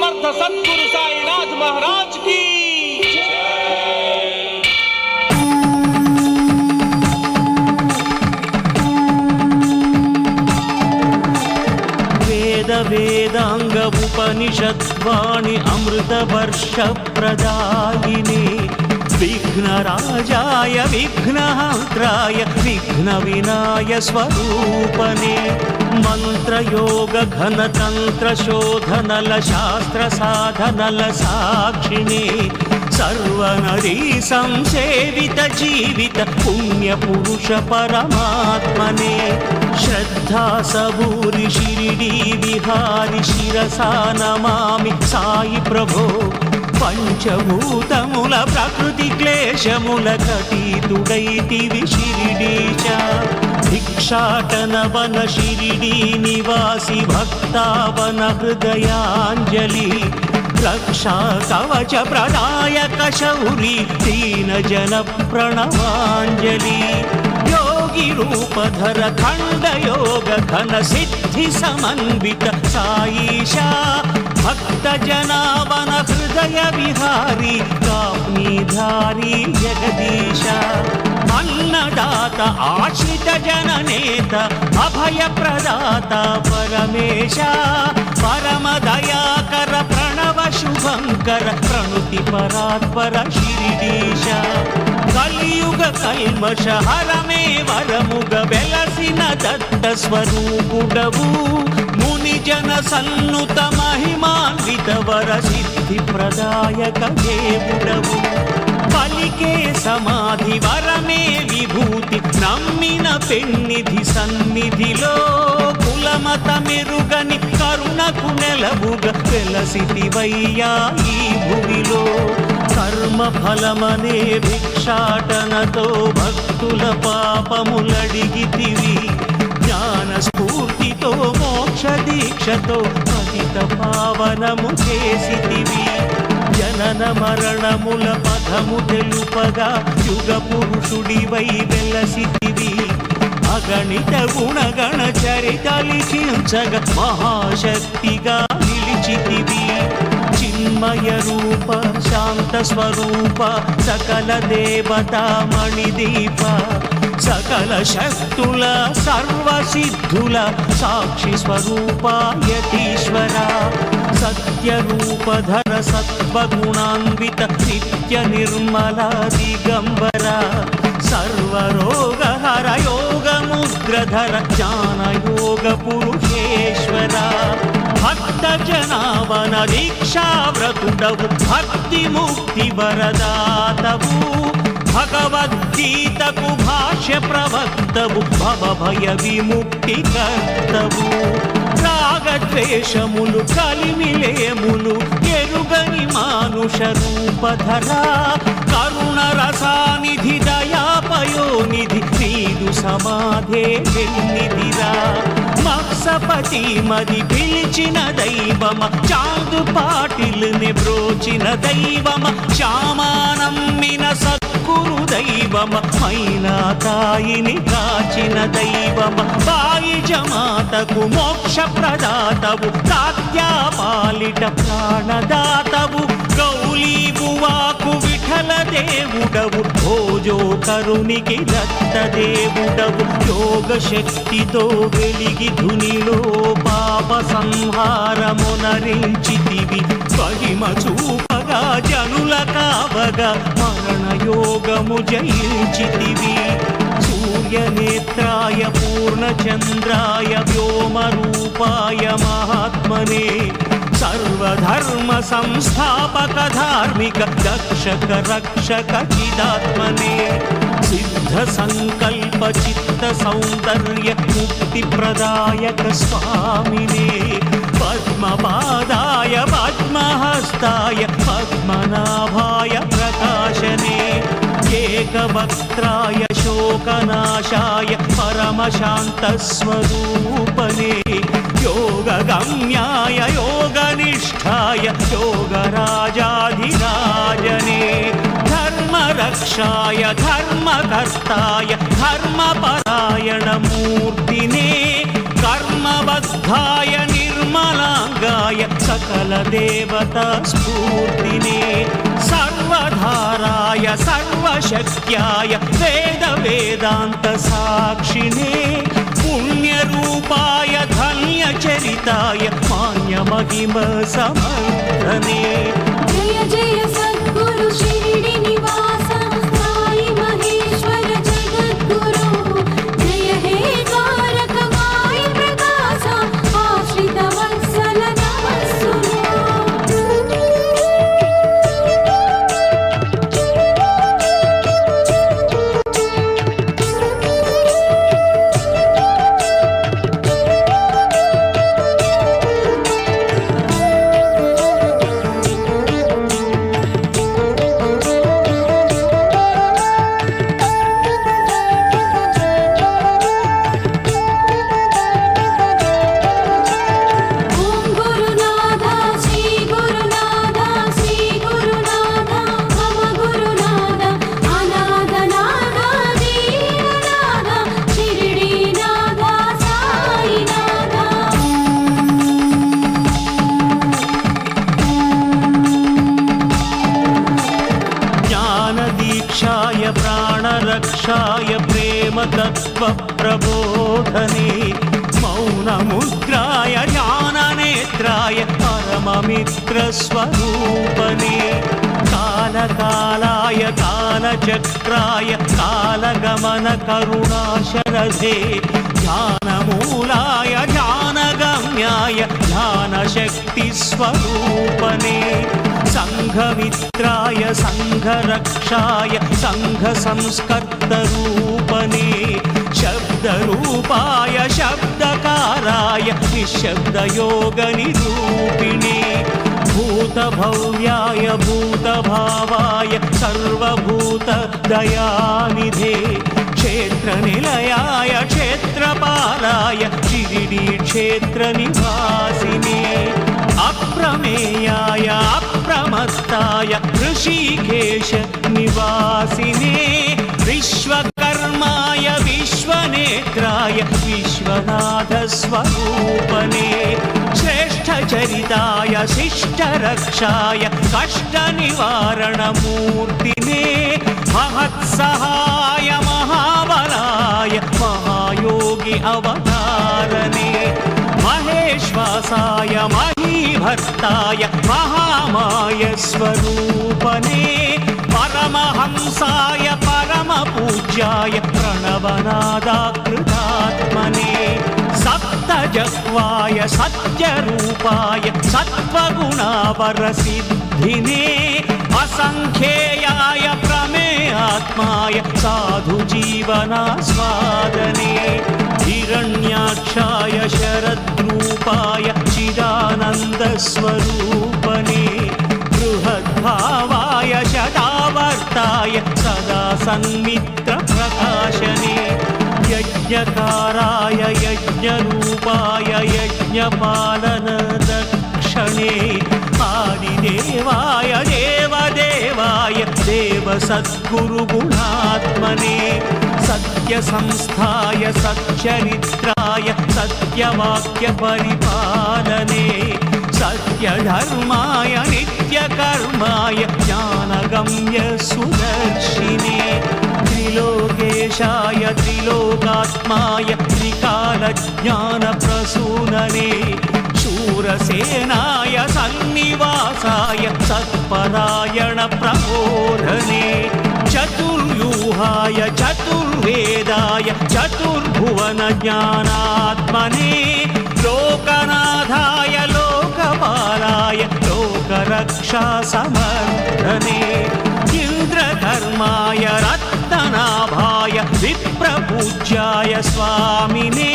समर्थ सद्गुरु साईनाथ महाराज की वेद वेदांग उपनिषद्वाणी अमृत वर्ष प्रदायिने विघ्नराजाय विघ्नहन्त्राय विघ्नविनाय स्वरूपने मंत्रयोग घनतंत्र शोधनल शास्त्र साधनल साक्षिणे सर्वनरी संसेवित जीवित पुण्य पुरुष परमात्मने श्रद्धा सबूरि शिरिडी विहारि शिरसा नमामि साई प्रभो पंचभूतमुल प्रकृति क्लेशमुल कटीतुडैतिवि शिरिडीश भिक्षाटन वन शिरिडी निवासी भक्तावन हृदयाञ्जलि रक्षा कवच प्रदायक शौरी दीन जन प्रणवाञ्जलि योगी रूपधर खंड योग घन सिद्धि समन्वित साईशा भक्त जनावन हृदय विहारी काप्नीधारी जगदीशा अन्नदाता आश्रित जननेता अभय प्रदाता परमेशा परम दयाकर प्रणव शुभंकर प्रणुति परात्पर शिरिडीशा कलियुग कल्मष हरमे वरमुग बेलसिन दत्त स्वरूपुडवु मुनि जन सन्नुत महिमान्वित वर सिद्धि प्रदायक देवुडवु पलिके समाधि वरमे विभूति नम्मिन पेन्निधि सन्निधिलो कुलमत मेरुगनि करुणकु नेलवुग वेलसितिवయ్యా ఈ భూమిలో కర్మ ఫలమనే భిక్షాటనతో భక్తుల పాపములడిగితివి జ్ఞాన స్ఫూర్తితో మోక్ష దీక్షతో పతిత పావనము చేసితివి జనన మరణముల పదము తెలుపగా యుగ పురుషుడివై వెలసితివి అగణిత గుణగణ చరిత లిఖించగ మహాశక్తిగా నిలిచితివి చిన్మయ రూప శాంత స్వరూప సకల దేవతా మణిదీప సకల శక్తుల సర్వ సిద్ధుల సాక్షి స్వరూప యతీశ్వర సత్య రూపధర సత్వగుణాన్విత నిత్య నిర్మల దిగంబర సర్వరోగహర యోగ ముద్రధర జ్ఞానయోగ పురుషేశ్వర భక్త జనావన దీక్షావ్రతుడవు భక్తి ముక్తి వరదాతవు భగవద్గీతకు భాష్య ప్రవక్తవు భవభయ విముక్తి కర్తవు రాగద్వేషములు కలిమిలేములు ఎరుగని మానుష రూపధర కరుణ రసానిధి దయాపయోనిధి నీదు సమాధే వెన్నిదిరా మత్సపతి మది పిలిచిన దైవమ చాందు పాటిల్ని బ్రోచిన దైవమ శ్యామానమ్మిన సద్గురు దైవమ మైనా తాయిని కాచిన దైవమ బాయి జమాతకు మోక్ష ప్రదాతవు తాత్యా పాలిట ప్రాణదాతవు గౌలీ బువాకు విఠల దేవుడవు భోజో కరునికి దత్త దేవుడవు యోగ శక్తితో వెలిగి ధునిలో పాప సంహారమునరించితివి మహిమ చూపగా జనుల కావగా మరణ యోగము జయించితివి సూర్యనేత్రాయ పూర్ణచంద్రాయ వ్యోమరూపాయ మహాత్మనే सर्वधर्म संस्थापक धार्मिक दक्षक रक्षक चिदात्मने सिद्ध संकल्प चित्त सौंदर्य मुक्ति प्रदायक स्वामिने पद्मपादाय पद्महस्ताय पद्मनाभाय प्रकाशने एकवक्त्राय शोकनाशाय परमशान्तस्वरूपने योगगम्याय योगनिष्ठाय योगराजाधिराजने धर्मरक्षाय धर्मकर्ताय धर्मपरायणमूर्तिने कर्मबद्धाय निर्म निर्मलाङ्गाय सकलदेवतास्फूर्तिने सर्वधाराय सर्वशक्त्याय वेदान्तसाक्षिणे पुण्यरूपाय धन्यचरिताय मान्यमहिमसमर्धने जय जय सद्गुरु शिरडिनिवास साई महेश्वर जगद्गुरु जय हे द्वारक माई प्रकाश आश्रित वत्सल प्राणरक्षाय प्रेमतत्त्वप्रबोधने मौनमुद्राय ज्ञाननेत्राय परममित्रस्वरूपने कालकालाय कालचक्राय कालगमनकरुणाशरधे ध्यानमूलाय ध्यानगम्याय ध्यानशक्तिस्वरूपने संघमित्राय संघरक्षाय संघसंस्कर्तरूपने शब्दरूपाय शब्दकाराय निःशब्दयोगनिरूपिणे भूतभव्याय भूतभावाय सर्वभूतदयानिधे क्षेत्रनिलयाय क्षेत्रपालाय शिरिडीक्षेत्रनिवासिने अप्रमेयाय अप्रमत्ताय ऋषिकेश निवासिने विश्वकर्माय विश्वनेत्राय विश्वनाथस्वरूपने श्रेष्ठचरिताय शिष्टरक्षाय कष्टनिवारणमूर्तिने महत्सहाय महाबलाय महायोगी अवतारने महेश्वासाय महीभर्ताय महामाय स्वरूपने परमहंसाय परमपूज्याय प्रणवनादाकृतात्मने सप्तजह्वाय सत्यरूपाय सत्त्वगुणावरसिद्धिने असङ्ख्येयाय प्रमेयात्माय साधुजीवनास्वादने हिरण्याक्षाय शरद्रूपाय चिदानन्दस्वरूपने बृहद्भावाय शतावर्ताय सदा सन्मित्रप्रकाशने यज्ञकाराय यज्ञरूपाय यज्ञपालनदक्षणे आदिदेवाय देवदेवाय देवसद्गुरुगुणात्मने सत्यसंस्थाय सच्चरित्राय सत्यवाक्यपरिपालने सत्यधर्माय नित्यकर्माय ज्ञानगम्य सुदर्शिने त्रिलोकेशाय त्रिलोकात्माय त्रिकालज्ञानप्रसूनने शूरसेनाय सन्निवासाय सत्परायणप्रबोधने चतुर्व्यूहाय चतुर्वेदाय चतुर्भुवनज्ञानात्मने लोकनाथाय लोकपालाय लोकरक्षासमर्थने इन्द्रधर्माय रत्ननाभाय विप्रपूज्याय स्वामिने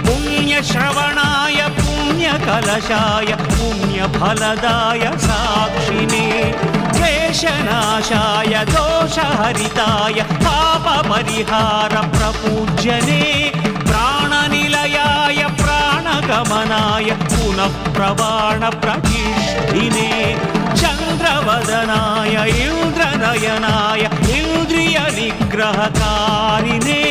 पुण्यश्रवणाय पुण्यकलशाय पुण्यफलदाय साक्षिणे क्लेशनाशाय दोषहरिताय पापपरिहारप्रपूज्यने प्राणनिलयाय प्राणगमनाय पुनः प्रवाणप्रतिष्ठिने चन्द्रवदनाय इन्द्रनयनाय इन्द्रियनिग्रहकारिणे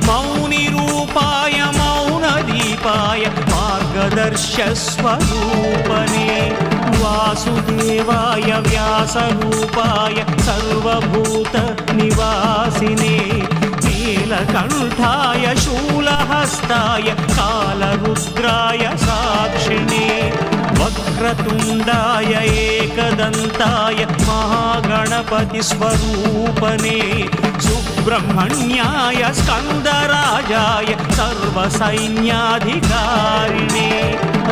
मौनिरूपाय मौनदीपाय समीपाय मार्गदर्शस्वरूपने वासुदेवाय व्यासरूपाय सर्वभूतनिवासिने नीलकण्ठाय शूलहस्ताय कालरुद्राय साक्षिणे वक्रतुण्डाय एकदन्ताय महागणपतिस्वरूपने सुब्रह्मण्याय स्कन्दराजाय सर्वसैन्याधिकारिणे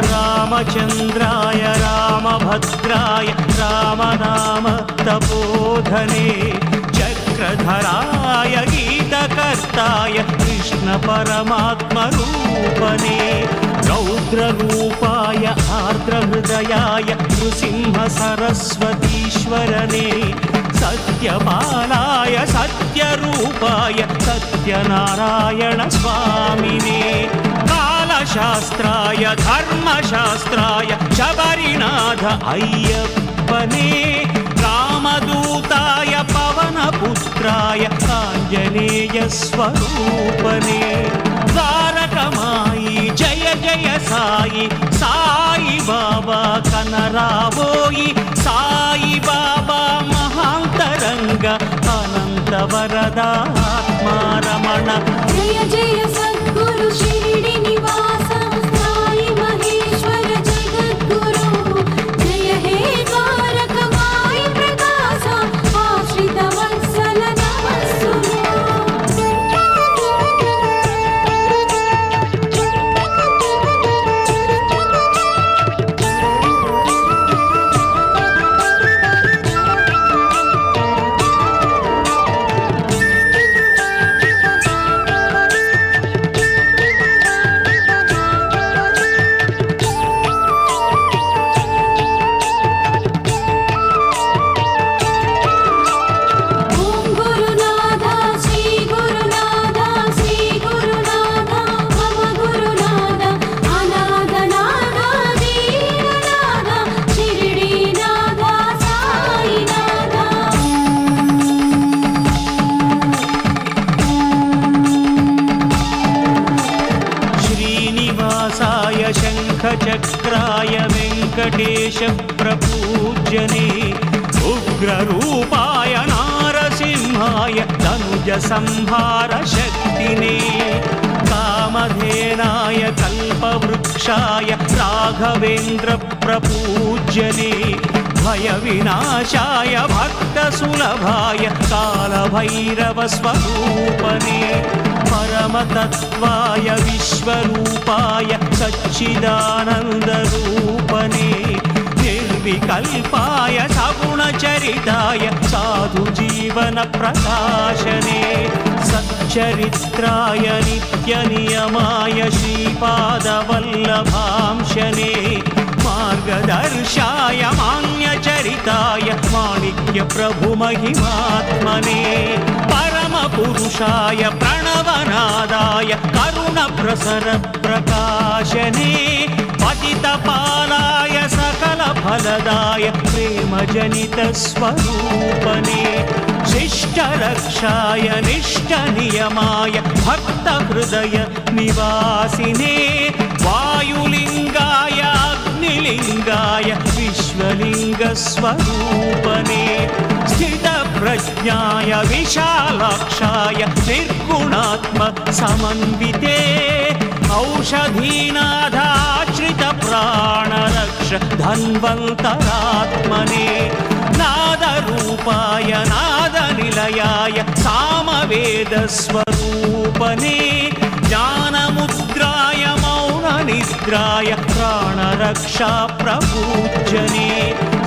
रामचन्द्राय रामभद्राय रामनाम तपोधने चक्रधराय गीतकर्ताय कृष्णपरमात्मरूपने रौद्ररूपाय आर्द्रहृदयाय नृसिंहसरस्वतीश्वरने सत्यपालाय सत्यरूपाय सत्यनारायण स्वामिने कालशास्त्राय धर्मशास्त्राय शबरीनाथ अय्यप्पने रामदूताय पवनपुत्राय आञ्जनेयस्वरूपने द्वारकमायि जय जय साई साई बाबा कनरावोयि साई बाबा महान्तरंग अनन्तवरदात्मा रमण जय जय सद्गुरु शिरडी निवास साई महेश्वर जगद्गुरु जय हे कारक माई प्रकाश आश्रित वत्सल नमस्सुनो शङ्खचक्राय वेङ्कटेश प्रपूज्यने उग्ररूपाय नारसिंहाय तनुजसंहारशक्तिने कामधेनाय कल्पवृक्षाय राघवेन्द्र प्रपूज्यने भयविनाशाय भक्तसुलभाय कालभैरवस्वरूपने परमतत्त्वाय विश्वरूपाय सच्चिदानन्दरूपने निर्विकल्पाय सगुणचरिताय साधुजीवनप्रकाशने सच्चरित्राय नित्यनियमाय श्रीपादवल्लभांशने मार्गदर्शाय मान्यचरिताय माणिक्यप्रभुमहिमात्मने परमपुरुषाय प्रणवनादाय करुणप्रसरप्रकाशने पतितपालाय सकलफलदाय प्रेमजनितस्वरूपने शिष्टरक्षाय निष्ठनियमाय भक्तहृदय निवासिने वायुलिङ्गाय अग्निलिङ्गाय विश्वलिङ्गस्वरूपने स्थितप्रज्ञाय विशालाक्षाय निर्गुणात्मसमन्विते औषधीनाथाश्रितप्राणरक्ष धन्वन्तरात्मने नादरूपाय नादनिलयाय सामवेदस्वरूपने ज्ञानमुद्राय मौननिद्राय प्राणरक्षाप्रपूज्यने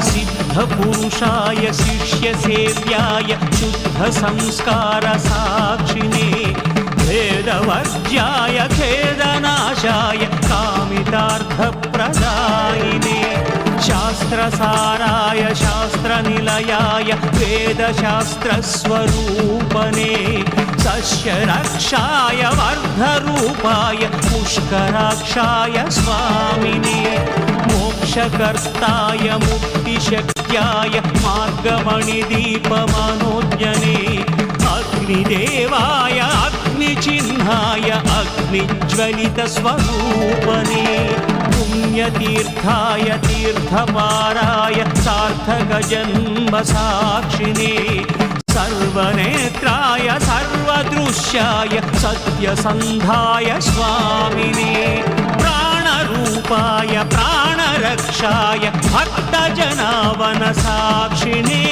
सिद्धपुरुषाय शिष्यसेव्याय शुद्धसंस्कारसाक्षिणे भेदवर्ज्याय खेदनाशाय कामितार्थप्रदायिने शास्त्रसाराय शास्त्रनिलयाय वेदशास्त्रस्वरूपने सस्यरक्षाय वर्धरूपाय पुष्कराक्षाय स्वामिने मोक्षकर्ताय मुक्तिशक्त्याय मार्गमणिदीपमनोज्ञने अग्निदेवाय अग्निचिह्नाय निज्ज्वलित स्वरूपने पुण्यतीर्थाय तीर्थपाराय सार्थक जन्म साक्षिणे सर्वनेत्राय सर्वदृश्याय सत्यसन्धाय स्वामिने प्राणरूपाय प्राणरक्षाय भक्तजनावन साक्षिणे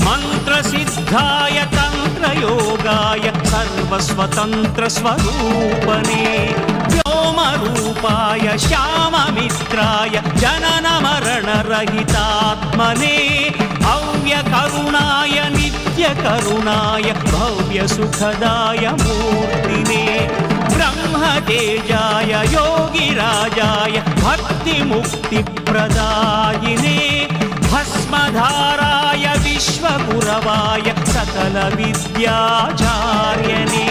मन्त्रसिद्धाय तन्त्रयोगाय सर्वस्वतन्त्रस्वरूपने व्योमरूपाय श्याममित्राय जननमरणरहितात्मने अव्यकरुणाय नित्यकरुणाय भव्यसुखदाय मूर्तिने ब्रह्मतेजाय योगिराजाय भक्तिमुक्तिप्रदायिने भस्मधाराय विश्वगुरवाय सकलविद्याचार्यने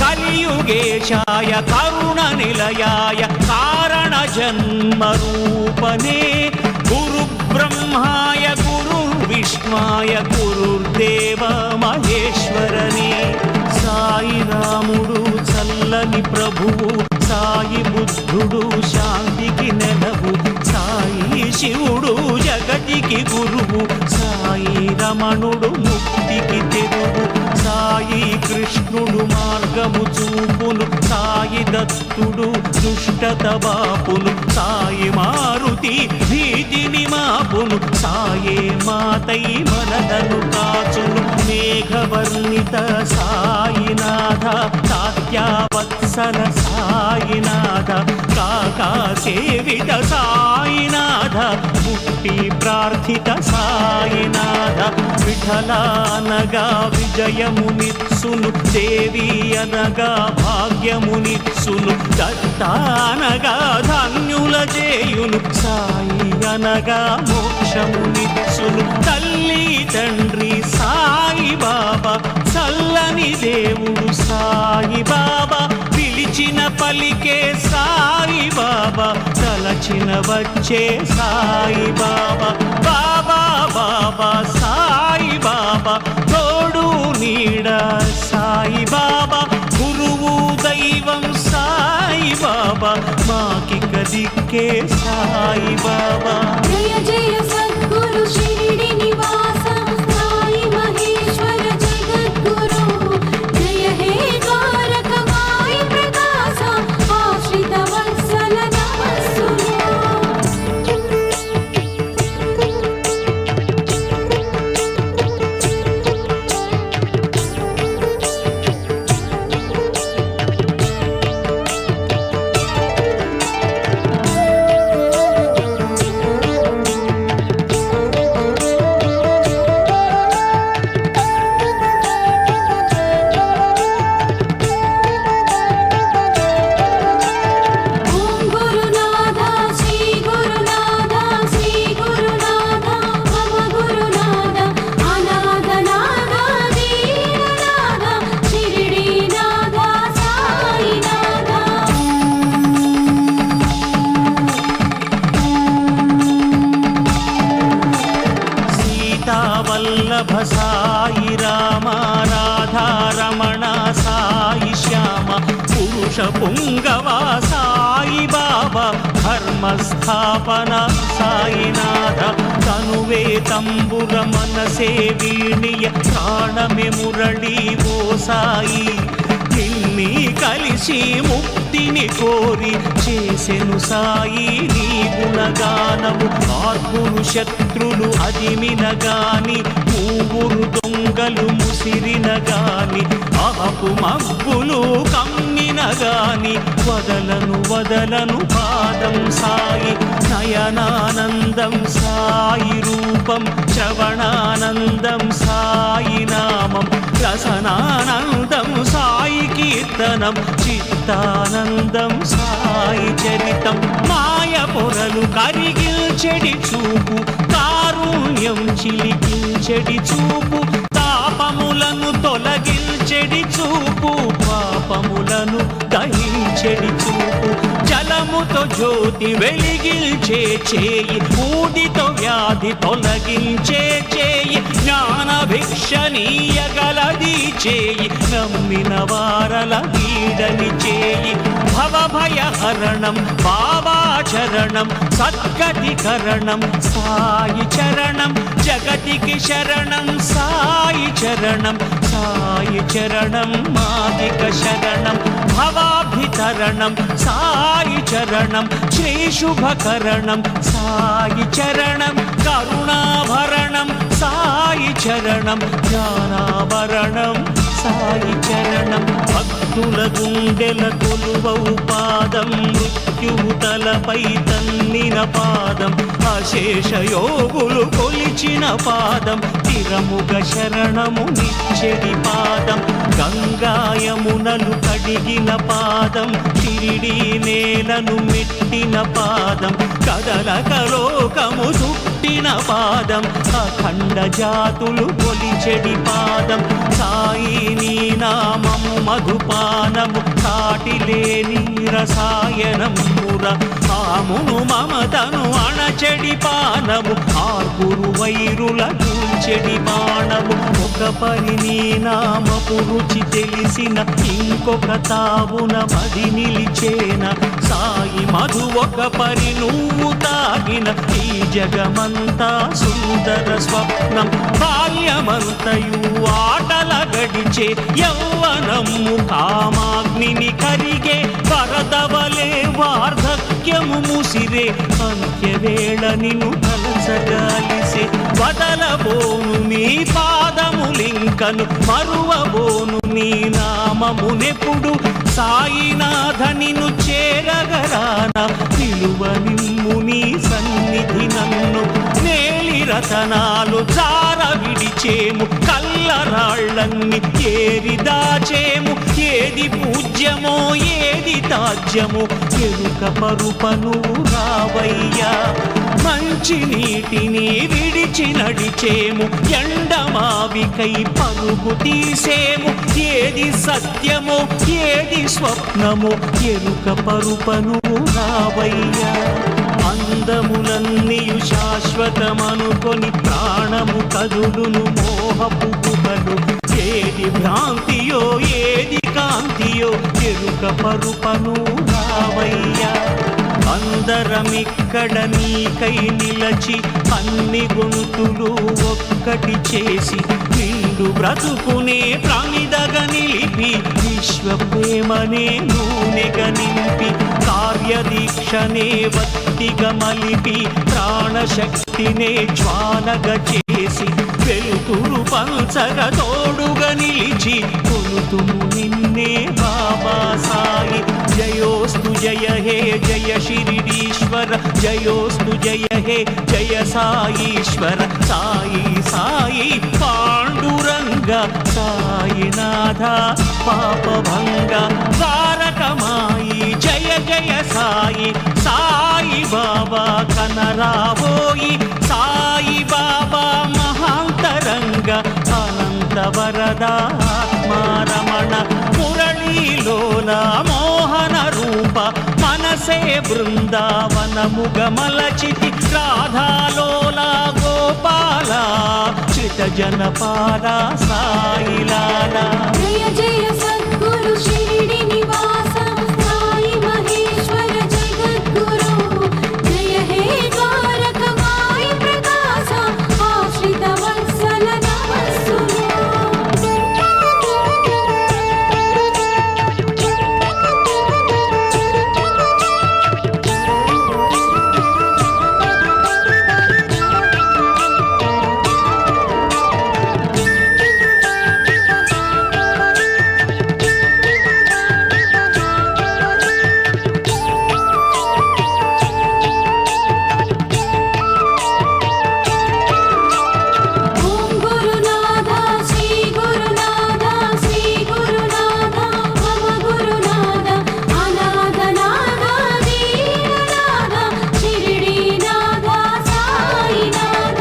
कलियुगेशाय करुणनिलयाय कारणजन्मरूपने गुरुब्रह्माय गुरुर्विष्णुवाय गुरुर्देव महेश्वरने साई रामुडु చల్లని ప్రభువు సాయి బుద్ధుడు శాంతికి నెలవు సాయి శివుడు జగతికి గురువు సాయి రమణుడు ముక్తికి తెరువు సాయి కృష్ణుడు మార్గము చూపును సాయి దత్తుడు దుష్టత బాపును సాయి మారుతి భీతిని మాపును సాయే మాతై మనలను కాచును మేఘవర్ణిత సాయినాథ సాత్యావత్సల సాయినాథ కాకా సేవిత సాయినాథ ముక్తి ప్రార్థిత సాయినాథ విఠలానగా విజయమునిత్సును దేవి అనగా భాగ్యమునిత్సును దత్తానగా ధన్యుల చేయును సాయి అనగా మోక్షమునిత్సును తల్లి తండ్రి సాయి బాబా చల్లని దేవుడు సాయి బాబా పిలిచిన పలికే సాయి బాబా తలచిన వచ్చే సాయి బాబా బాబా బాబా సాయి బాబా తోడు నీడ సాయి బాబా గురువు దైవం సాయి బాబా మాకిక దిక్కే సాయి బాబా జయ జయ సద్గురు షిరిడి నివాస సాయి మహేశ్వర జగద్గురు జయ హే ద్వారక మాయి ప్రకాశ ఆశ్రిత వత్సల నమస్సును ఓం గురునాథ శ్రీ గురునాథ శ్రీ గురునాథ మమ గురునాథ అనాథ నాథ దీననాథ షిరిడి నాథ సాయినాథ సీతావల్లభ సాయి రామ రాధారమణ సాయి శ్యామ పురుష పుంగవ సాయి బాబా ధర్మస్థాపన సాయినాథ తనువే తంబుర మనసే వీణియ ప్రాణమే మురళి ఓ సాయి నిన్ని కలిసి ముక్తిని కోరి చేసెను సాయి నీ గుణగానము మార్పులు శత్రులు అదిమిన గాని మూవురు దొంగలు ముసిరిన గాని ఆపు మబ్బులు కమ్మిన గాని వదలను పాదం సాయి నయనానందం సాయి రూపం శ్రవణానందం సాయి నామం రసనానందం సాయి కీర్తనం చిత్తానందం సాయి చరితం మాయ పొరలు కరిగిల్చెడి చూపు కారుణ్యం చిలికించెడి చూపు తాపములను తొలగించెడి చూపు పాపములను దహించెడి చూపు జలముతో జ్యోతి వెలిగిల్చే చేయి ఊదితో వ్యాధి తొలగించే చేయి జ్ఞాన భిక్ష రక్షణీయగలది చేయి నమ్మిన వారల వీడని చేయి భవభయహరణం బాబాచరణం సద్గతికరణం సాయి చరణం జగతికి శరణం సాయి చరణం సాయి చరణం మాదిక శరణం భవాభితరణం సాయి చరణం శ్రీ శుభకరణం సాయి చరణం కరుణాభరణం సాయి చరణం జ్ఞానాభరణం సాయి చరణం భక్తుల గుండెల కొలువౌ పాదం మృత్యువు తలపై తన్నిన పాదం అశేష యోగులు కొలిచిన పాదం తిరముగ శరణము నిచ్చెడి పాదం గంగాయమునలు కడిగిన పాదం షిరిడి నేలను మెట్టిన పాదం కదలక లోకము చుట్టిన పాదం అఖండ జాతులు కొలిచెడి పాదం సాయి నీ నామము మధుపానము కాటిలేని రసాయనముర ఆమును మమతను అణచెడి పానము ఆర్పురు వైరుల కూల్చెడి బాణము ఒక పరి నీ నామపు రుచి తెలిసిన ఇంకొక తావున మది నిలిచేన సాయి మధు ఒక పరి నువ్వు తాగిన ఈ జగమంతా సుందర స్వప్నం బాల్యమంతయు ఆటల గడిచే యౌవనము కామాగ్నిని కరిగే వరదవలే వార్ధక్యము ముసిరే అంత్యవేళ నిన్ను తలచగాలిసే వదలబోను నీ పాదములింకను మరువబోను నీ నామమునెప్పుడు సాయినాథ నిన్ను చేరగరాన నిలువ నిమ్ము నీ సన్నిధి నన్ను నేలి రతనాలు జార విడిచేము కల్లరాళ్ళన్ని ఏరి దాచేము ఏది పూజ్యమో ఏది తాజ్యమో ఎరుక పరుపను రావయ్యా మంచి నీటిని విడిచి నడిచేము ఎండమావికై పరుగు తీసేము ఏది సత్యమో ఏది స్వప్నమో ఎరుక పరుపను రావయ్యా అందములన్నీయు శాశ్వతమనుకొని ప్రాణము కదులును మోహపు గుహలు ఏది భ్రాంతియో ఏది కాంతియో ఎరుక పరుపను రావయ్యా అందరమిక్కడ నీకై నిలచి అన్ని గొంతులు ఒక్కటి చేసి నిండు బ్రతుకునే ప్రమిదగా నిలిపి విశ్వ ప్రేమనే నూనెగా నింపి కార్యదీక్షనే వత్తిగా మలిపి ప్రాణశక్తినే జ్వాలగా చేసి వెలుతురు పంచగ తోడుగా నిలిచి కొలుతుము నిన్నే బాబా సాయి జయోస్తు జయ హే జయ శిరిడీశ్వర జయోస్తు జయ హే జయ సాయీశ్వర సాయి సాయి పాండురంగ సాయినాథ పాపభంగ ద్వారకమాయి జయ జయ సాయి సాయి బాబా కనరావోయి సాయి బాబా మహాంతరంగ అనంత వరదాత్మారమణ మురళీలోల మోహన రూప మనసే బృందావనముగ మలచితి రాధాలోల గోపాల శ్రిత జనపాల సాయిలాల జయ జయ సద్గురు షిరిడి నివాస సాయి మహేశ్వర జగద్గురు జయ హే ద్వారకమాయి ప్రకాశ ఆశ్రిత వత్సల నమస్సును ఓం గురునాథ శ్రీ గురునాథ శ్రీ గురునాథ మమ గురునాథ అనాథనాథ దీననాథ షిరిడీనాథ సాయినాథ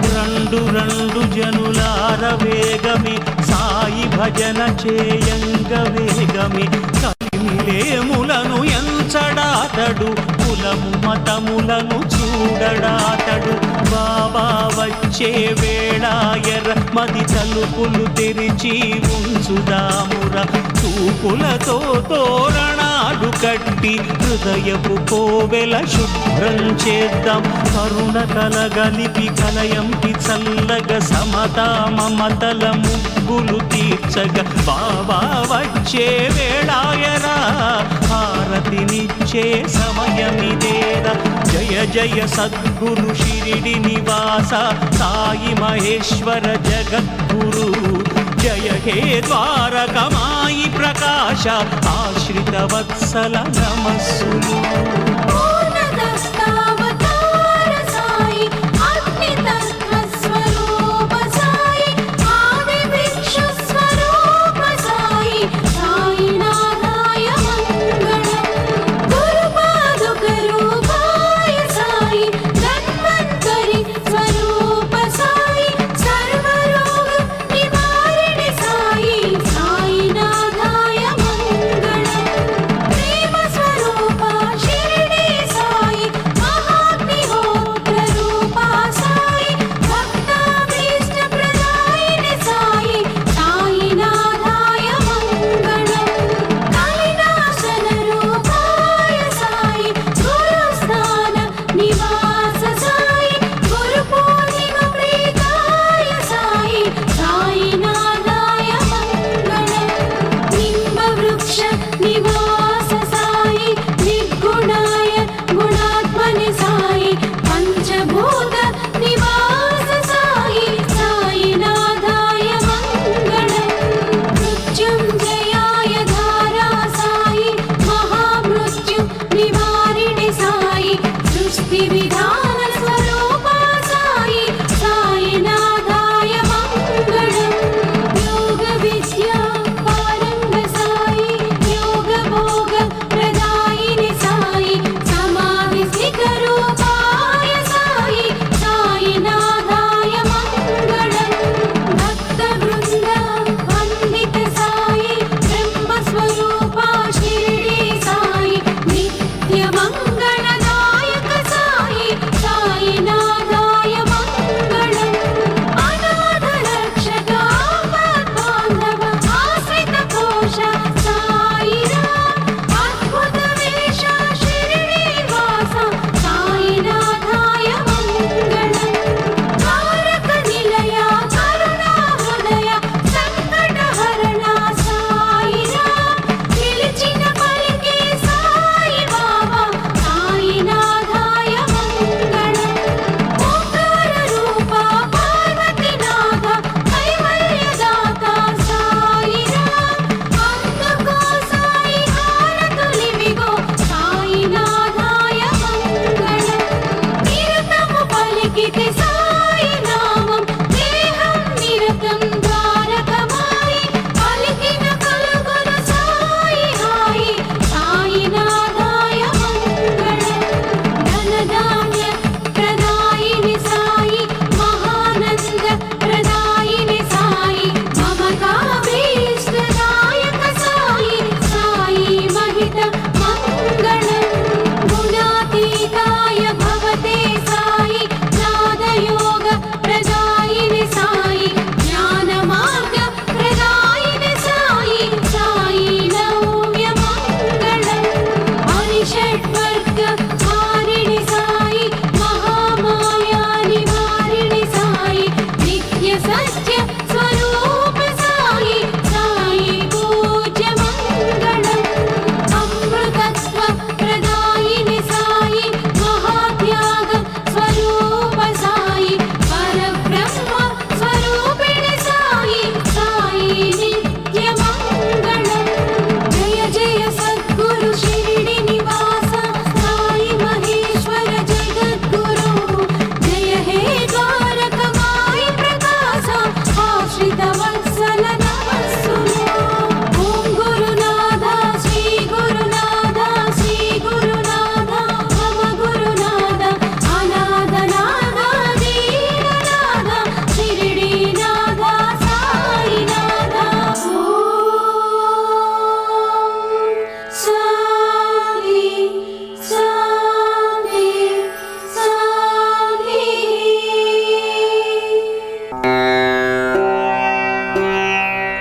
రెండు రెండు జనులార వేగమి సాయి భజన చేయంగ వేగమి కలిమిలేములను ఎంచడాతడు కుల కులము మతములను చూడడాతడు బాబా వచ్చే వేళాయర మది తలుపులు తెరిచి ఉంచుదాముర చూపులతో తోరణాలు కట్టి హృదయపు కోవెల శుభ్రం చేద్దాం కరుణ కలగలిపి కలయంపి చల్లగ సమతా మమతల ముగ్గులు తీర్చగ బాబా వచ్చే వేళాయరా హారతినిచ్చే సమయమిదేరా జయ జయ సద్గురు షిరిడి నివాస సాయి మహేశ్వర జగద్గురు జయ హే ద్వారకమాయి ప్రకాశ ఆశ్రిత వత్సల నమస్సులు